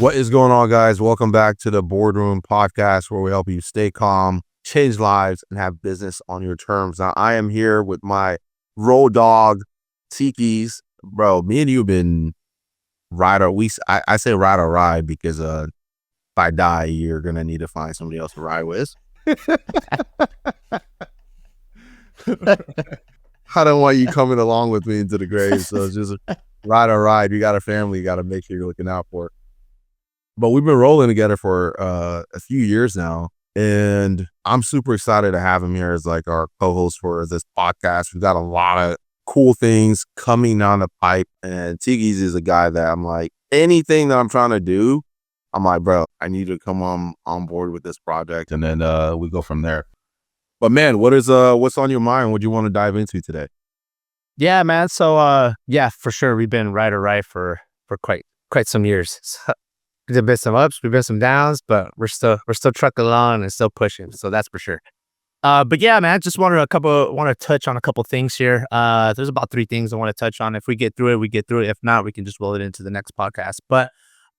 What is going on, guys? Welcome back to the Boardroom Podcast, where we help you stay calm, change lives, and have business on your terms. Now, I am here with my road dog, Tikis. Bro, me and you have been I say ride or ride because if I die, you're going to need to find somebody else to ride with. I don't want you coming along with me into the grave, so it's just ride or ride. You got a family, you got to make sure you're looking out for it. But we've been rolling together for a few years now, and I'm super excited to have him here as like our co-host for this podcast. We've got a lot of cool things coming down the pipe, and Tikis is a guy that I'm like, anything that I'm trying to do, I'm like, bro, I need to come on board with this project, and then we go from there. But man, what's on your mind? What do you want to dive into today? Yeah, man. So yeah, for sure, we've been ride or ride for quite some years. There's been some ups, we've been some downs, but we're still trucking along and still pushing. So that's for sure. But yeah, man, just want to touch on a couple things here. There's about 3 things I want to touch on. If we get through it, we get through it. If not, we can just roll it into the next podcast. But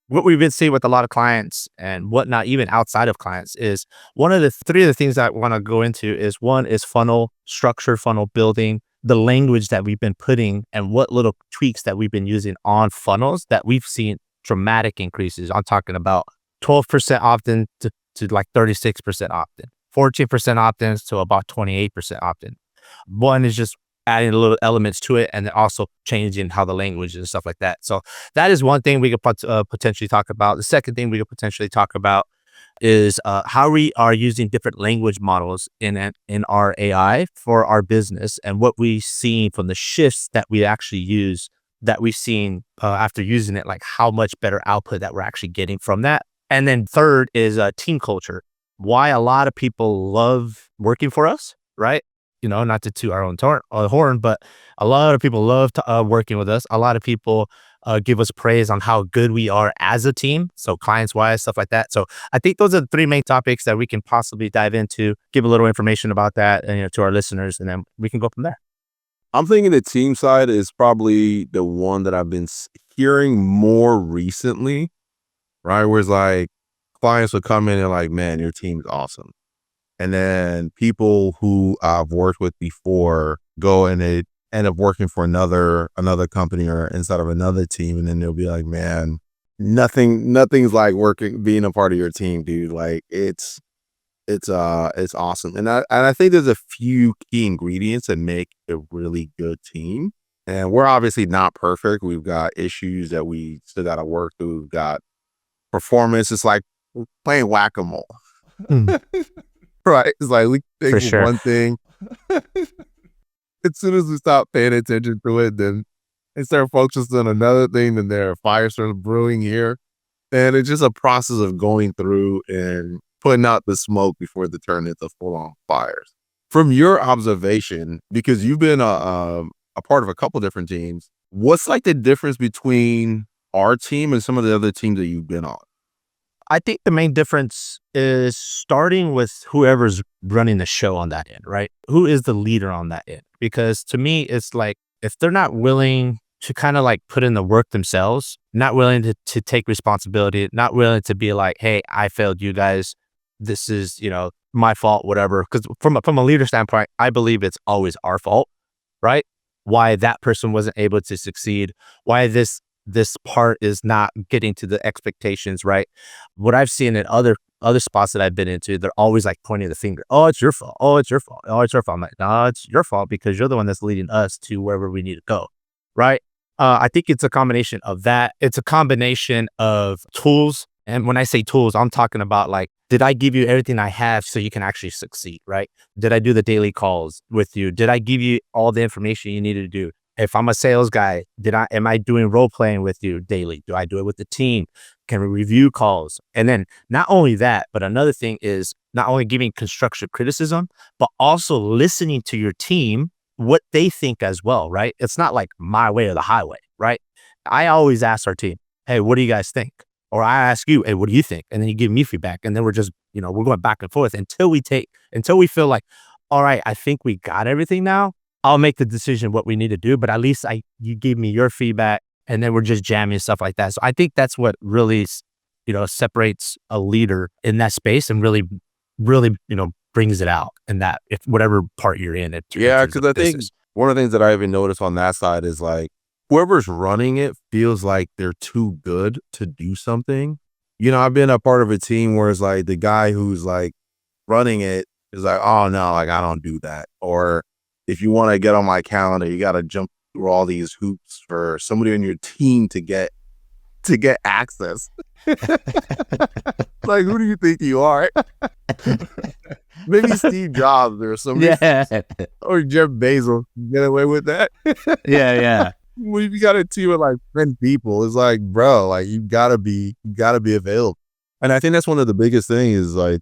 what we've been seeing with a lot of clients and whatnot, even outside of clients, is one of the 3 of the things that I want to go into is one is funnel structure, funnel building, the language that we've been putting, and what little tweaks that we've been using on funnels that we've seen dramatic increases. I'm talking about 12% opt-in to like 36% opt-in, 14% opt-ins to about 28% opt-in. One is just adding little elements to it, and then also changing how the language and stuff like that. So that is one thing we could potentially talk about. The second thing we could potentially talk about is how we are using different language models in our AI for our business, and what we've seen from the shifts that we actually use, that we've seen after using it, like how much better output that we're actually getting from that. And then third is team culture. Why a lot of people love working for us, right? You know, not to toot our own horn, but a lot of people love working with us. A lot of people give us praise on how good we are as a team. So clients wise, stuff like that. So I think those are the 3 main topics that we can possibly dive into, give a little information about that, and, to our listeners, and then we can go from there. I'm thinking the team side is probably the one that I've been hearing more recently, right? Where it's like clients will come in and like, man, your team's awesome. And then people who I've worked with before go and they end up working for another company or inside of another team. And then they'll be like, man, nothing's like being a part of your team, dude. Like it's awesome. And I think there's a few key ingredients that make a really good team. And we're obviously not perfect. We've got issues that we still got to work through. We've got performance. It's like playing whack-a-mole. Right? It's like we think one thing. As soon as we stop paying attention to it, then they start focusing on another thing, then there are fires starts brewing here. And it's just a process of going through and putting out the smoke before they turn into full-on fires. From your observation, because you've been a part of a couple different teams, what's like the difference between our team and some of the other teams that you've been on? I think the main difference is starting with whoever's running the show on that end, right? Who is the leader on that end? Because to me, it's like, if they're not willing to kind of like put in the work themselves, not willing to take responsibility, not willing to be like, hey, I failed you guys. This is, my fault, whatever. Because from a leader standpoint, I believe it's always our fault, right? Why that person wasn't able to succeed, why this part is not getting to the expectations, right? What I've seen in other spots that I've been into, they're always like pointing the finger. Oh, it's your fault. Oh, it's your fault. Oh, it's your fault. I'm like, no, it's your fault because you're the one that's leading us to wherever we need to go, right? I think it's a combination of that. It's a combination of tools. And when I say tools, I'm talking about like, did I give you everything I have so you can actually succeed, right? Did I do the daily calls with you? Did I give you all the information you needed to do? If I'm a sales guy, am I doing role playing with you daily? Do I do it with the team? Can we review calls? And then not only that, but another thing is not only giving constructive criticism, but also listening to your team, what they think as well, right? It's not like my way or the highway, right? I always ask our team, hey, what do you guys think? Or I ask you, hey, what do you think? And then you give me feedback. And then we're just, we're going back and forth until we feel like, all right, I think we got everything now. I'll make the decision what we need to do, but at least you give me your feedback, and then we're just jamming stuff like that. So I think that's what really separates a leader in that space and really, really, brings it out in that, if whatever part you're in. Yeah, because I think one of the things that I even noticed on that side is like whoever's running it feels like they're too good to do something. I've been a part of a team where it's like the guy who's like running it is like, oh no, like I don't do that. Or if you want to get on my calendar, you got to jump through all these hoops for somebody on your team to get access. Like, who do you think you are? Maybe Steve Jobs or somebody, or Jeff Bezos get away with that. Yeah. When you got a team of like 10 people, it's like, bro, like you gotta be available. And I think that's one of the biggest things is like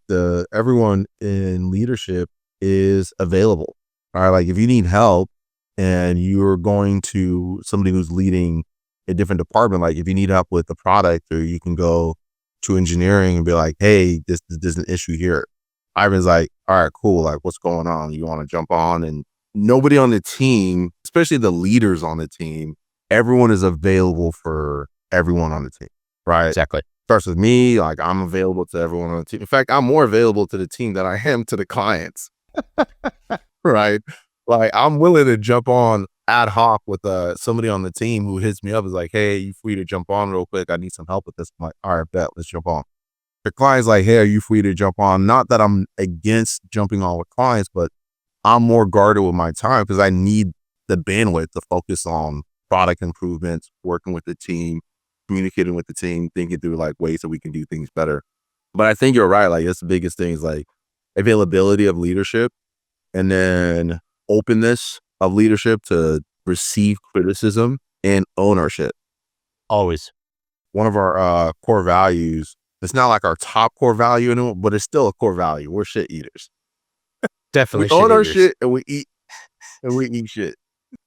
everyone in leadership is available. All right. Like if you need help and you're going to somebody who's leading a different department, like if you need help with the product, or you can go to engineering and be like, hey, this is an issue here. Ivan's like, all right, cool. Like what's going on? You want to jump on? And nobody on the team, especially the leaders on the team, everyone is available for everyone on the team. Right. Exactly. Starts with me. Like I'm available to everyone on the team. In fact, I'm more available to the team than I am to the clients. Right. Like I'm willing to jump on ad hoc with somebody on the team who hits me up is like, hey, you free to jump on real quick? I need some help with this. I'm like, all right, bet, let's jump on. The client's like, hey, are you free to jump on? Not that I'm against jumping on with clients, but I'm more guarded with my time because I need the bandwidth to focus on product improvements, working with the team, communicating with the team, thinking through like ways that we can do things better. But I think you're right. Like that's the biggest thing is like availability of leadership, and then openness of leadership to receive criticism and ownership. Always. One of our core values, it's not like our top core value anymore, but it's still a core value. We're shit eaters. Definitely. We own our shit and we eat shit.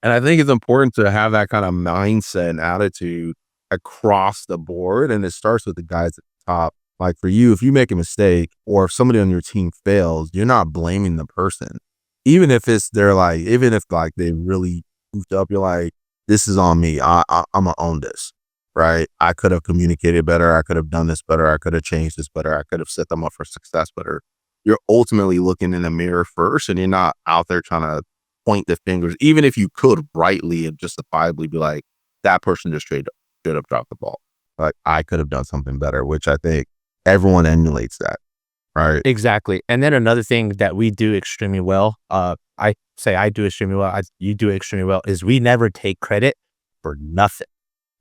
And I think it's important to have that kind of mindset and attitude across the board. And it starts with the guys at the top. Like for you, if you make a mistake or if somebody on your team fails, you're not blaming the person. Even if they really goofed up, you're like, this is on me. I'm gonna own this, right? I could have communicated better. I could have done this better. I could have changed this better. I could have set them up for success better. You're ultimately looking in the mirror first, and you're not out there trying to point the fingers, even if you could rightly and justifiably be like, that person just straight up dropped the ball. Like I could have done something better, which I think everyone emulates that. Right. Exactly. And then another thing that we do extremely well, I say I do extremely well, you do extremely well, is we never take credit for nothing.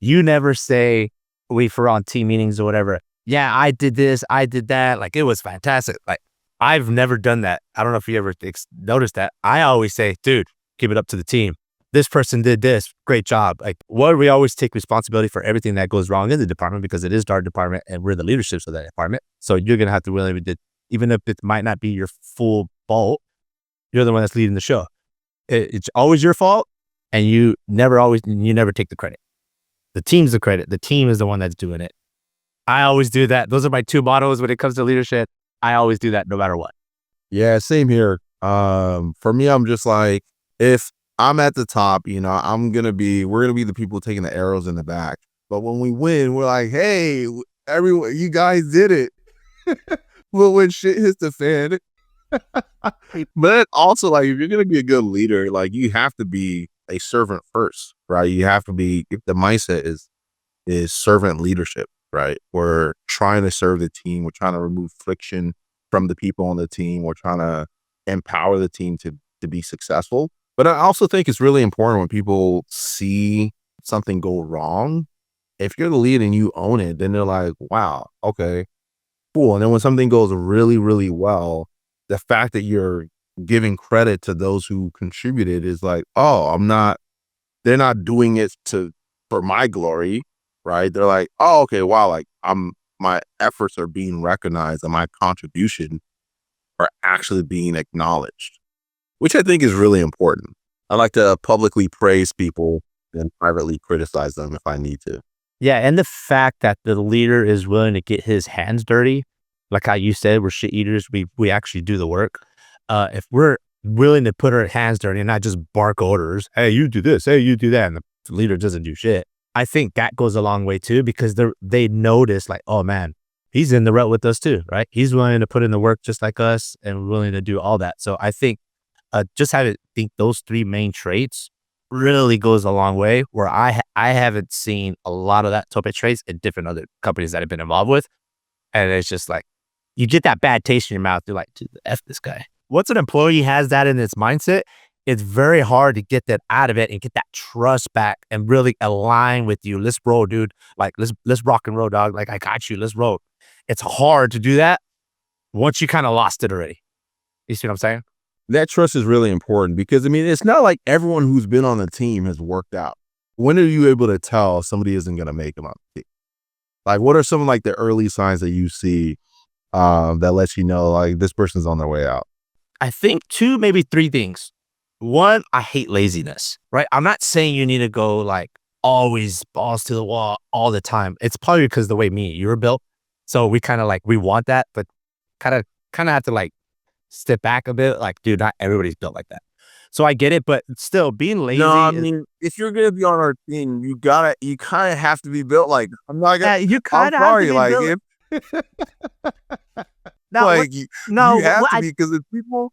You never say, if we're on team meetings or whatever, yeah, I did this, I did that, like it was fantastic. Like I've never done that. I don't know if you ever noticed that. I always say, dude, give it up to the team. This person did this, great job. Like we always take responsibility for everything that goes wrong in the department because it is our department and we're the leaderships of that department. So you're going to have to really, even if it might not be your full fault, you're the one that's leading the show. It's always your fault, and you never take the credit. The team's the credit. The team is the one that's doing it. I always do that. Those are my two mottos when it comes to leadership. I always do that no matter what. Yeah, same here. For me, I'm just like, if I'm at the top, we're gonna be the people taking the arrows in the back. But when we win, we're like, hey, everyone, you guys did it. Well, when shit hits the fan. But also, like, if you're gonna be a good leader, like you have to be a servant first, right? You have to be. If the mindset is servant leadership, right? We're trying to serve the team. We're trying to remove friction from the people on the team. We're trying to empower the team to be successful. But I also think it's really important when people see something go wrong. If you're the lead and you own it, then they're like, wow, okay, cool. And then when something goes really, really well, the fact that you're giving credit to those who contributed is like, oh, they're not doing it for my glory, right? They're like, oh, okay, wow, like my efforts are being recognized and my contribution are actually being acknowledged, which I think is really important. I like to publicly praise people and privately criticize them if I need to. Yeah, and the fact that the leader is willing to get his hands dirty, like how you said, we're shit eaters. We actually do the work. If we're willing to put our hands dirty and not just bark orders, hey, you do this, hey, you do that, and the leader doesn't do shit, I think that goes a long way too, because they notice like, oh man, he's in the rut with us too, right? He's willing to put in the work just like us and willing to do all that. So I think just think those three main traits really goes a long way, where I haven't seen a lot of that type of traits in different other companies that I've been involved with. And it's just like, you get that bad taste in your mouth. You're like, dude, F this guy. Once an employee has that in its mindset, it's very hard to get that out of it and get that trust back and really align with you. Let's roll, dude. Like, let's rock and roll, dog. Like, I got you. Let's roll. It's hard to do that once you kind of lost it already. You see what I'm saying? That trust is really important because, I mean, it's not like everyone who's been on the team has worked out. When are you able to tell somebody isn't going to make them on the team? Like, what are some of like the early signs that you see that lets you know like this person's on their way out? I think 2, maybe 3 things. 1, I hate laziness, right? I'm not saying you need to go like always balls to the wall all the time. It's probably because the way me and you were built. So we kind of like, we want that, but kind of have to like step back a bit. Like, dude, not everybody's built like that. So I get it, but still being lazy. No, I mean, if you're gonna be on our team, you kind of have to be built like, I'm not gonna. You kind of sorry, have to be like built. you have to be, because the people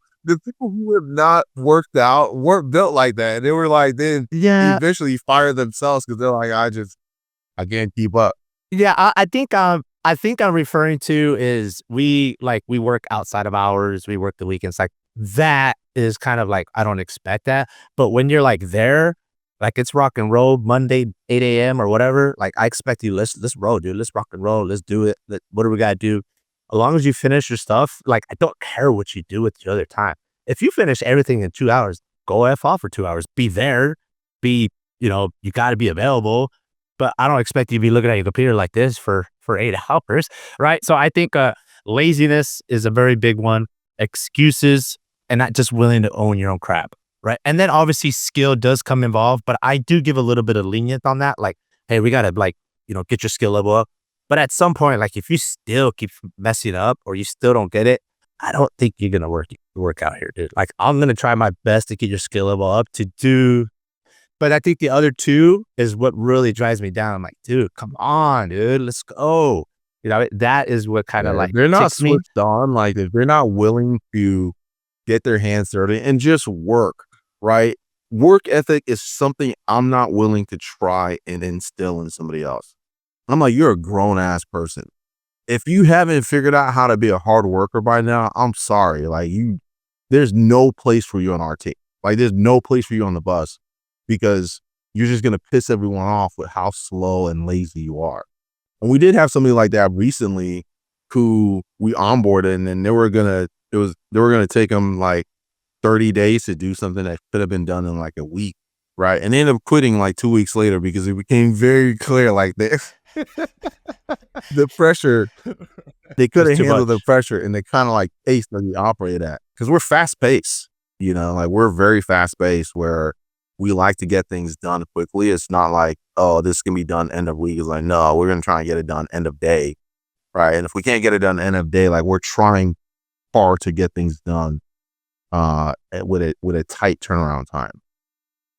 who have not worked out weren't built like that. And they were like, then eventually fire themselves because they're like, I can't keep up. Yeah, I think I'm referring to is we work outside of hours, we work the weekends. Like, that is kind of like, I don't expect that. But when you're like there, like it's rock and roll Monday, 8 a.m. or whatever, like I expect you, let's roll, dude. Let's rock and roll. Let's do it. What do we got to do? As long as you finish your stuff, like I don't care what you do with your other time. If you finish everything in 2 hours, go F off for 2 hours. Be there. You got to be available. But I don't expect you to be looking at your computer like this for 8 hours, right? So I think laziness is a very big one. Excuses and not just willing to own your own crap, right? And then obviously skill does come involved, but I do give a little bit of lenient on that. Like, hey, we got to get your skill level up. But at some point, like if you still keep messing up or you still don't get it, I don't think you're going to work out here, dude. Like, I'm going to try my best to get your skill level up to do. But I think the other 2 is what really drives me down. I'm like, dude, come on, dude, let's go. That is what kind of like, they're not switched on. Like, if they're not willing to get their hands dirty and just work, right? Work ethic is something I'm not willing to try and instill in somebody else. I'm like, you're a grown ass person. If you haven't figured out how to be a hard worker by now, I'm sorry. Like, there's no place for you on our team. Like, there's no place for you on the bus, because you're just going to piss everyone off with how slow and lazy you are. And we did have somebody like that recently who we onboarded, and then they were going to take them like 30 days to do something that could have been done in like a week. Right. And they ended up quitting like 2 weeks later because it became very clear like this. The pressure, they couldn't handle the pressure, and they kind of like pace that we operate at, because we're fast paced, like we're very fast paced where we like to get things done quickly. It's not like, oh, this can be done end of week. It's like, no, we're going to try and get it done end of day. Right. And if we can't get it done end of day, like we're trying hard to get things done with a tight turnaround time.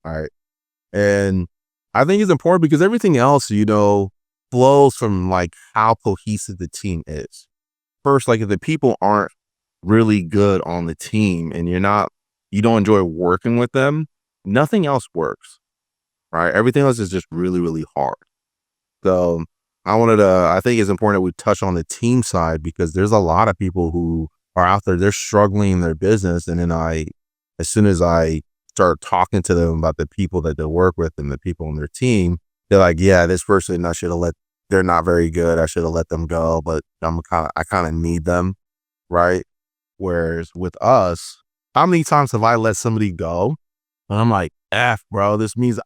All right. And I think it's important because everything else, flows from like how cohesive the team is. First, like if the people aren't really good on the team and you don't enjoy working with them, nothing else works, right? Everything else is just really, really hard. So I think it's important that we touch on the team side, because there's a lot of people who are out there, they're struggling in their business. And then as soon as I start talking to them about the people that they work with and the people on their team, they're like, yeah, this person, they're not very good. I should have let them go, but I kind of need them. Right. Whereas with us, how many times have I let somebody go? And I'm like, bro, this means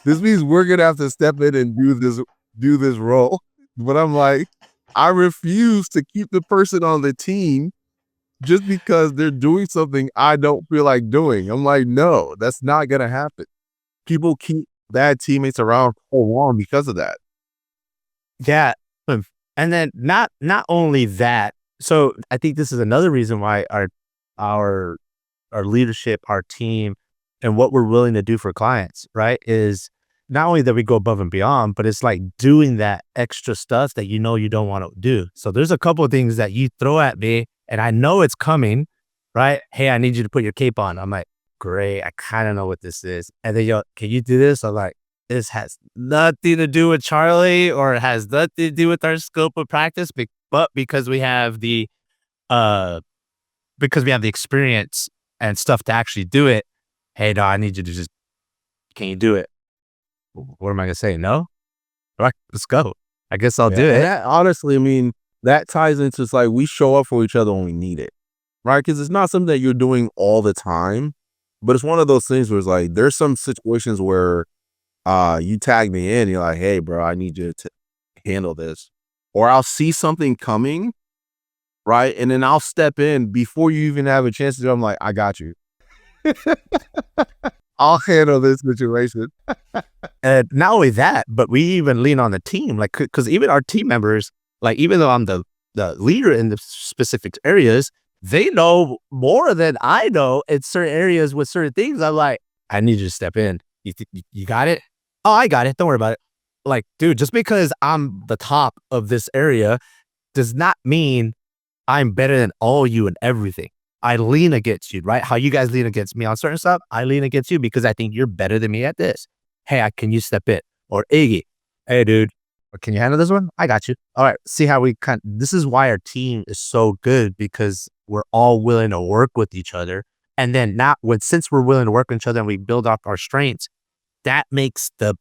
this means we're going to have to step in and do this role. But I'm like, I refuse to keep the person on the team just because they're doing something I don't feel like doing. I'm like, no, that's not going to happen. People keep bad teammates around for long because of that. Yeah. And then not only that, so I think this is another reason why our leadership, our team, and what we're willing to do for clients, right, is not only that we go above and beyond, but it's like doing that extra stuff that you know you don't want to do. So there's a couple of things that you throw at me and I know it's coming, right? Hey, I need you to put your cape on. I'm like, great. I kind of know what this is. And then yo, can you do this? I'm like, this has nothing to do with Charlie or it has nothing to do with our scope of practice, but because we have the experience and stuff to actually do it. Hey, no, I need you to just, can you do it? What am I gonna say? No? All right, let's go. I guess I'll do it. And that, honestly, I mean, that ties into it's like we show up for each other when we need it, right? Because it's not something that you're doing all the time, but it's one of those things where it's like there's some situations where you tag me in, you're like, hey, bro, I need you to handle this, or I'll see something coming, right, and then I'll step in before you even have a chance to do it. I'm like, I got you. I'll handle this situation. And not only that, but we even lean on the team, like, because even our team members, like, even though I'm the leader in the specific areas, they know more than I know in certain areas with certain things. I'm like, I need you to step in. You got it? Oh, I got it. Don't worry about it. Like, dude, just because I'm the top of this area does not mean I'm better than all you and everything. I lean against you, right? How you guys lean against me on certain stuff, I lean against you because I think you're better than me at this. Hey, can you step in? Or Iggy, hey, dude, can you handle this one? I got you. All right, see how we this is why our team is so good, because we're all willing to work with each other. And then since we're willing to work with each other and we build up our strengths, that makes the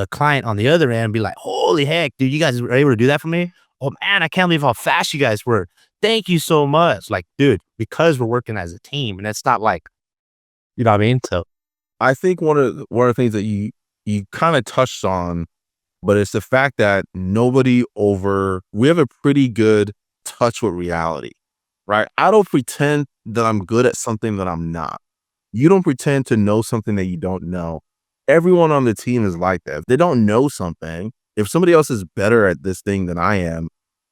client on the other end be like, holy heck, dude, you guys were able to do that for me? Oh man, I can't believe how fast you guys were. Thank you so much. Like, dude, because we're working as a team, and it's not like, you know what I mean? So I think one of the things that you kind of touched on, but it's the fact that we have a pretty good touch with reality, right? I don't pretend that I'm good at something that I'm not. You don't pretend to know something that you don't know. Everyone on the team is like that. If they don't know something, if somebody else is better at this thing than I am,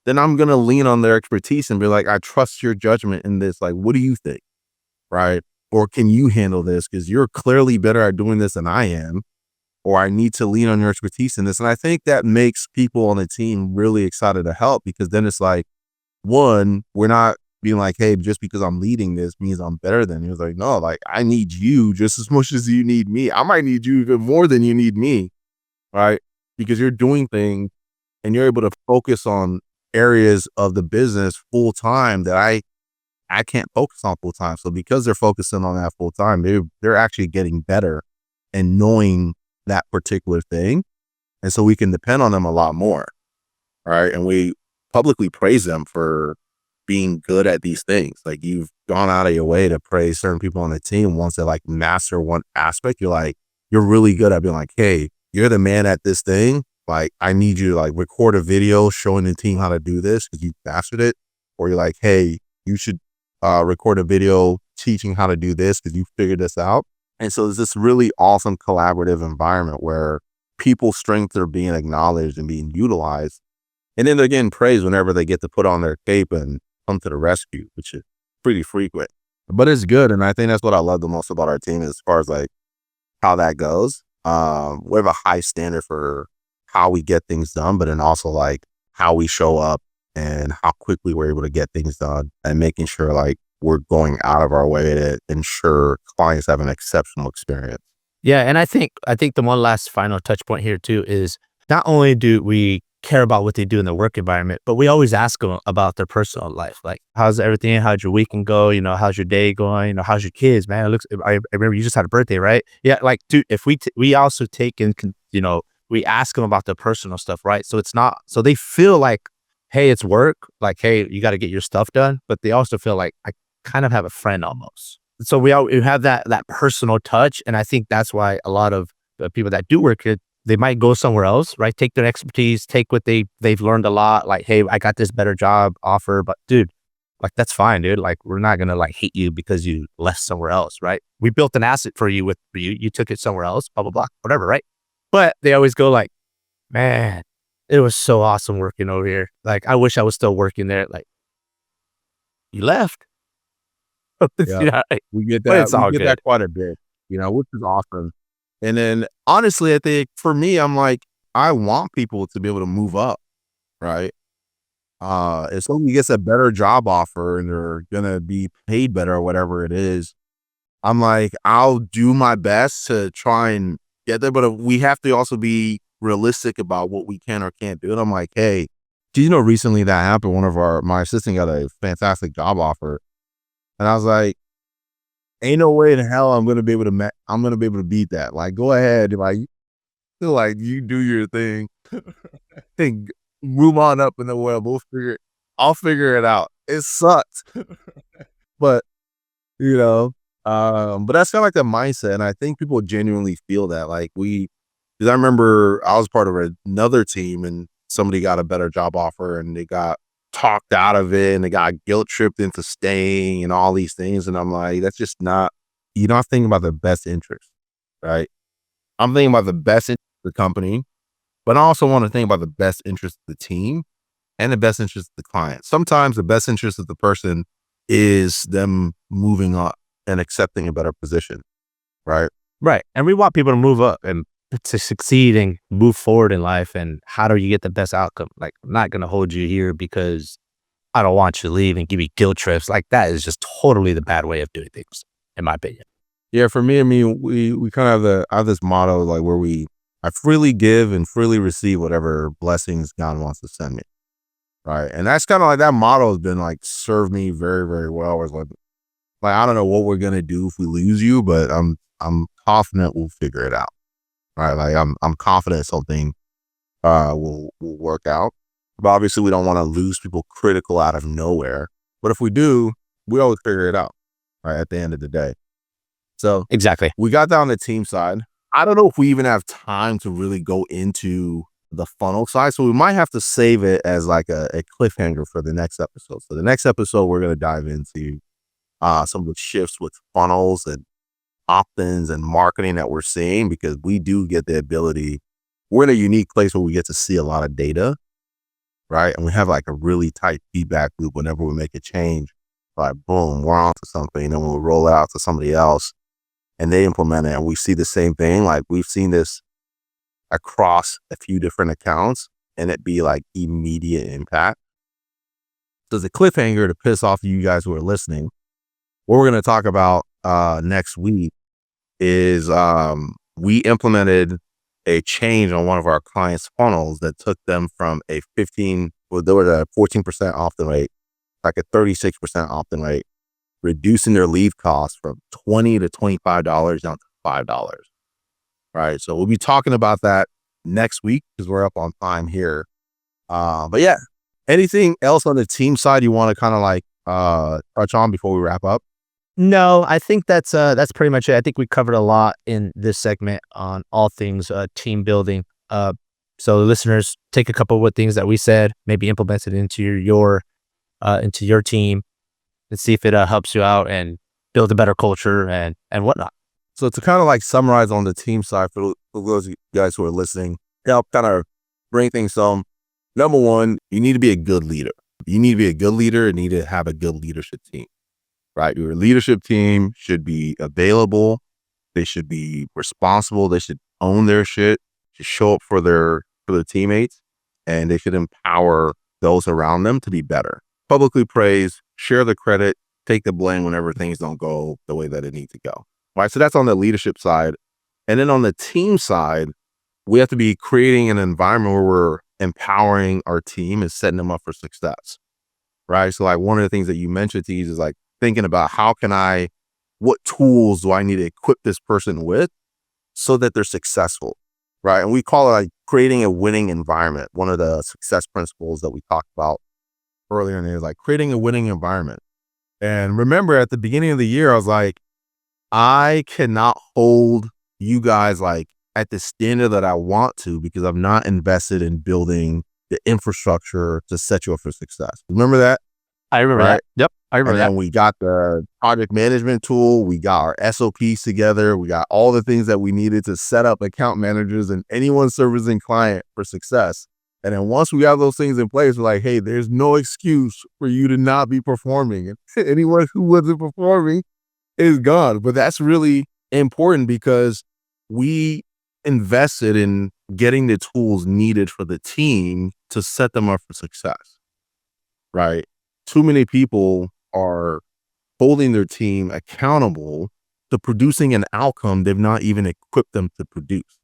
then I'm going to lean on their expertise and be like, I trust your judgment in this. Like, what do you think? Right? Or can you handle this? Because you're clearly better at doing this than I am. Or I need to lean on your expertise in this. And I think that makes people on the team really excited to help, because then it's like, one, we're not being like, hey, just because I'm leading this means I'm better than you. It's like, no, like, I need you just as much as you need me. I might need you even more than you need me. Right? Because you're doing things and you're able to focus on areas of the business full time that I can't focus on full time. So because they're focusing on that full time, they're actually getting better and knowing that particular thing. And so we can depend on them a lot more. Right. And we publicly praise them for being good at these things. Like, you've gone out of your way to praise certain people on the team. Once they like master one aspect, you're really good at being like, hey, you're the man at this thing. Like, I need you to like record a video showing the team how to do this because you mastered it. Or you're like, hey, you should record a video teaching how to do this because you figured this out. And so there's this really awesome collaborative environment where people's strengths are being acknowledged and being utilized. And then they're getting praised whenever they get to put on their cape and come to the rescue, which is pretty frequent. But it's good. And I think that's what I love the most about our team, as far as like how that goes. We have a high standard for how we get things done, but then also like how we show up and how quickly we're able to get things done, and making sure like we're going out of our way to ensure clients have an exceptional experience. yeah, and I think the one last final touch point here too is not only do we care about what they do in the work environment, but we always ask them about their personal life. Like, how's everything? How'd your weekend go? You know, how's your day going? You know, how's your kids, man? I remember you just had a birthday, right? Yeah. Like, dude, if we also take in, you know, we ask them about the personal stuff, right? So it's not, so they feel like, hey, it's work. Like, hey, you got to get your stuff done. But they also feel like I kind of have a friend almost. So we have that personal touch. And I think that's why a lot of the people that do work here, they might go somewhere else, right? Take their expertise, take what they've learned a lot. Like, hey, I got this better job offer, but dude, like, that's fine, dude. Like, we're not going to like hate you because you left somewhere else, right? We built an asset for you you took it somewhere else, blah, blah, blah, whatever, right? But they always go like, man, it was so awesome working over here. Like, I wish I was still working there. Like, you left. Yeah. You know, We get but that. it's all We get good. that quite a bit, which is awesome. And then honestly, I think for me, I'm like, I want people to be able to move up, right? If somebody gets a better job offer and they're gonna be paid better or whatever it is, I'm like, I'll do my best to try and get there, but we have to also be realistic about what we can or can't do. And I'm like, hey, do you know recently that happened? My assistant got a fantastic job offer, and I was like, ain't no way in hell I'm gonna be able to I'm gonna be able to beat that. Like, go ahead, like, feel like you do your thing, and move on up in the world. I'll figure it out. It sucks, but you know, but that's kind of like the mindset, and I think people genuinely feel that. Like because I remember I was part of another team, and somebody got a better job offer, and they got talked out of it, and they got guilt tripped into staying, and all these things. And I'm like, that's just not. You're not thinking about the best interest, right? I'm thinking about the best interest of the company, but I also want to think about the best interest of the team and the best interest of the client. Sometimes the best interest of the person is them moving up and accepting a better position, right? Right. And we want people to move up and to succeed and move forward in life. And how do you get the best outcome? Like, I'm not going to hold you here because I don't want you to leave and give you guilt trips. Like, that is just totally the bad way of doing things, in my opinion. Yeah, for me, I mean, we kind of have this motto like where I freely give and freely receive whatever blessings God wants to send me, right? And that's kind of like that motto has been like served me very, very well. Where it's like I don't know what we're gonna do if we lose you, but I'm confident we'll figure it out, right? Like I'm confident something will work out. But obviously, we don't want to lose people critical out of nowhere. But if we do, we always figure it out, right? At the end of the day. So Exactly. we got down the team side. I don't know if we even have time to really go into the funnel side. So we might have to save it as like a cliffhanger for the next episode. So the next episode, we're going to dive into some of the shifts with funnels and opt-ins and marketing that we're seeing, because we do get the ability. We're in a unique place where we get to see a lot of data, right? And we have like a really tight feedback loop whenever we make a change. Like, boom, we're onto something, and then we'll roll it out to somebody else, and they implement it, and we see the same thing. Like, we've seen this across a few different accounts, and it be like immediate impact. So as a cliffhanger to piss off you guys who are listening, what we're going to talk about next week is we implemented a change on one of our clients' funnels that took them from a 14% opt-in rate, like a 36% opt-in rate, reducing their lead costs from $20 to $25 down to $5. Right. So we'll be talking about that next week because we're up on time here. But yeah, anything else on the team side you want to kind of like touch on before we wrap up? No, I think that's pretty much it. I think we covered a lot in this segment on all things team building. So the listeners, take a couple of things that we said, maybe implement it into your team, and see if it helps you out and build a better culture and whatnot. So to kind of like summarize on the team side for those of you guys who are listening, help kind of bring things home. Number one, you need to be a good leader. You need to be a good leader and need to have a good leadership team, right? Your leadership team should be available. They should be responsible. They should own their shit, should show up for their teammates, and they should empower those around them to be better. Publicly praise, share the credit, take the blame whenever things don't go the way that it needs to go. Right. So that's on the leadership side. And then on the team side, we have to be creating an environment where we're empowering our team and setting them up for success. Right. So like one of the things that you mentioned, Tikis, is like thinking about what tools do I need to equip this person with so that they're successful. Right. And we call it like creating a winning environment. One of the success principles that we talked about earlier in there is like creating a winning environment. And remember at the beginning of the year, I was like, I cannot hold you guys like at the standard that I want to because I've not invested in building the infrastructure to set you up for success. Remember that? I remember that. Yep. I remember that. And then we got the project management tool. We got our SOPs together. We got all the things that we needed to set up account managers and anyone servicing client for success. And then once we have those things in place, we're like, hey, there's no excuse for you to not be performing. And anyone who wasn't performing is gone. But that's really important because we invested in getting the tools needed for the team to set them up for success, right? Too many people are holding their team accountable to producing an outcome they've not even equipped them to produce.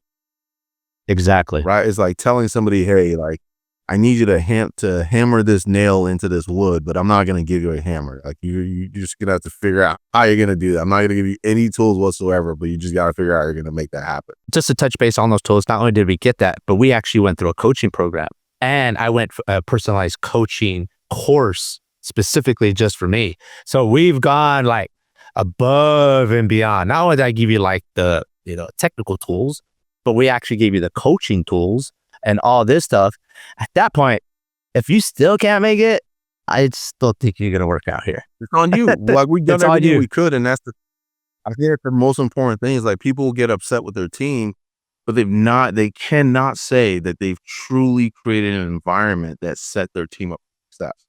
Exactly. Right? It's like telling somebody, hey, like, I need you to hammer this nail into this wood, but I'm not going to give you a hammer. Like you're just going to have to figure out how you're going to do that. I'm not going to give you any tools whatsoever, but you just got to figure out how you're going to make that happen. Just to touch base on those tools, not only did we get that, but we actually went through a coaching program, and I went for a personalized coaching course specifically just for me. So we've gone like above and beyond. Not only did I give you like the, technical tools, but we actually gave you the coaching tools and all this stuff. At that point, if you still can't make it, I still think you're going to work out here. It's on you. Like we've done everything we could. And I think the most important thing is like people get upset with their team, but they cannot say that they've truly created an environment that set their team up for success.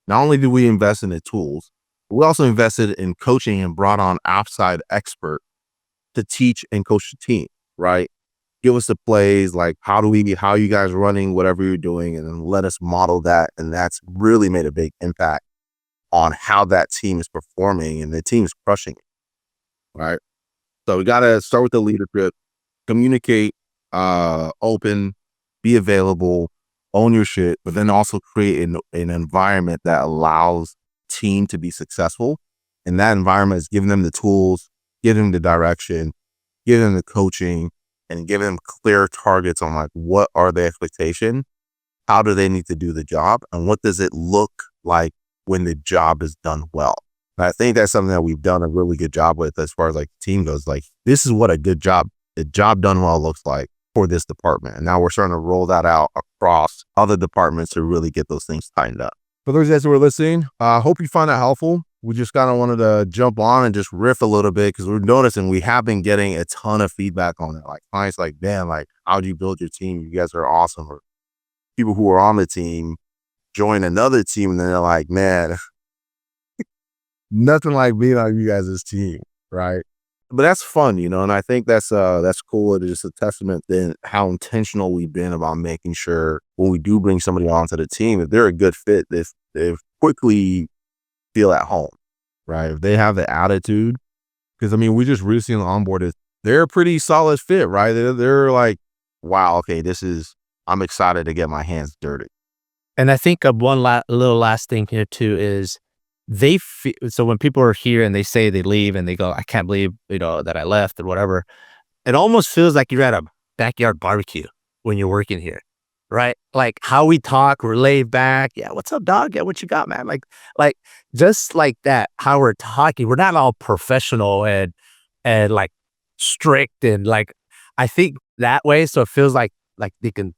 Not only did we invest in the tools, but we also invested in coaching and brought on outside experts to teach and coach the team, right? Give us the plays, like how you guys running, whatever you're doing, and then let us model that. And that's really made a big impact on how that team is performing, and the team is crushing it, right? So we got to start with the leadership, communicate, open, be available, own your shit, but then also create an environment that allows team to be successful. And that environment is giving them the tools, giving them the direction, giving them the coaching, and give them clear targets on like what are the expectations, how do they need to do the job, and what does it look like when the job is done well. And I think that's something that we've done a really good job with as far as like the team goes. Like this is what a job done well looks like for this department. And now we're starting to roll that out across other departments to really get those things tightened up. For those guys who are listening, I hope you find that helpful. We just kind of wanted to jump on and just riff a little bit because we're noticing we have been getting a ton of feedback on it. Like clients like, man, like how'd you build your team? You guys are awesome. Or people who are on the team join another team and then they're like, man, nothing like being on you guys' team, right? But that's fun, and I think that's cool. It's just a testament to how intentional we've been about making sure when we do bring somebody onto the team, if they're a good fit, they quickly feel at home, right? If they have the attitude, because I mean, we just recently onboarded, they're a pretty solid fit, right? They're like, wow, okay, I'm excited to get my hands dirty. And I think one little last thing here too is so when people are here and they say they leave and they go, I can't believe, that I left or whatever, it almost feels like you're at a backyard barbecue when you're working here, right? Like how we talk, we're laid back. Yeah, what's up, dog? Yeah, what you got, man? Like just like that, how we're talking, we're not all professional and like strict and like, I think that way. So it feels like they can,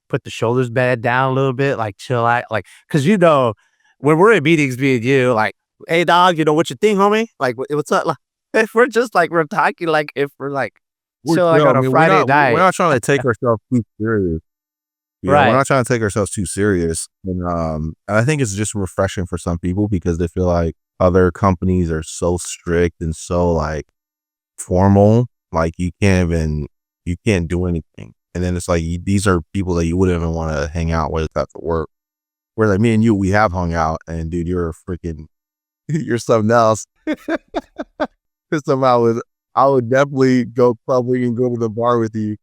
put the shoulders bed down a little bit, like chill out, like, cause when we're in meetings, me and you, like, hey dog, what you think, homie? Like, what's up? Like, if we're just like, we're talking, like, if we're like, chill like on a Friday night. We're not trying to take ourselves too serious. Right. We're not trying to take ourselves too serious. And I think it's just refreshing for some people because they feel like other companies are so strict and so like formal, like you can't do anything. And then it's like, these are people that you wouldn't even want to hang out with after work. Where like me and you, we have hung out, and dude, you're something else. Because I would definitely go clubbing and go to the bar with you.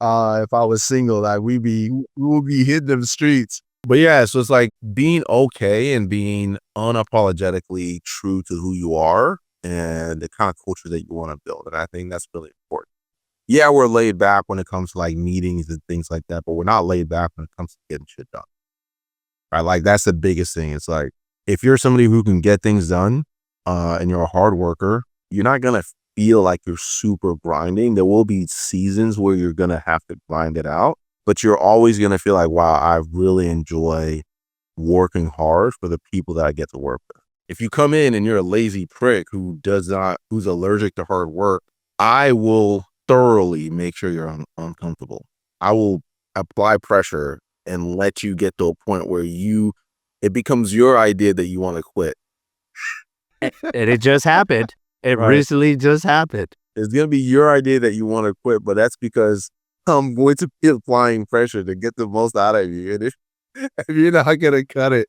If I was single, like we would be hitting them streets. But yeah, so it's like being okay and being unapologetically true to who you are and the kind of culture that you want to build. And I think that's really important. Yeah, we're laid back when it comes to like meetings and things like that, but we're not laid back when it comes to getting shit done. Right? Like that's the biggest thing. It's like, if you're somebody who can get things done, and you're a hard worker, you're not going to feel like you're super grinding. There will be seasons where you're going to have to grind it out, but you're always going to feel like, wow, I really enjoy working hard for the people that I get to work with. If you come in and you're a lazy prick who's allergic to hard work, I will thoroughly make sure you're uncomfortable. I will apply pressure and let you get to a point where it becomes your idea that you want to quit. And it just happened. It recently just happened. It's going to be your idea that you want to quit, but that's because I'm going to be applying pressure to get the most out of you. And if you're not going to cut it,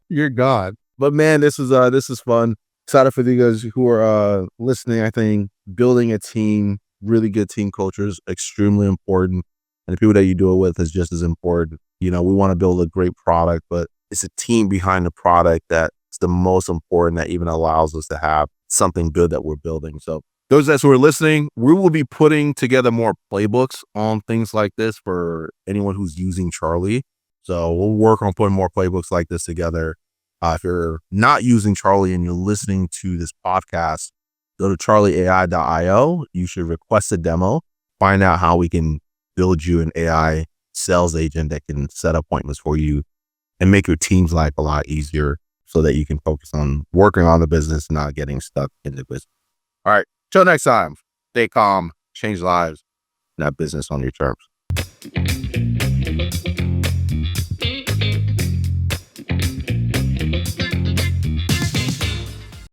you're gone. But man, this is fun. Excited for you guys who are listening. I think building a team, really good team culture is extremely important. And the people that you do it with is just as important. You know, we want to build a great product, but it's a team behind the product that's the most important, that even allows us to have something good that we're building. So those that who are listening, we will be putting together more playbooks on things like this for anyone who's using Charlie. So we'll work on putting more playbooks like this together. If you're not using Charlie and you're listening to this podcast, go to charlieai.io. You should request a demo, find out how we can build you an AI sales agent that can set appointments for you and make your team's life a lot easier so that you can focus on working on the business, not getting stuck in the business. All right. Till next time, stay calm, change lives, not business on your terms.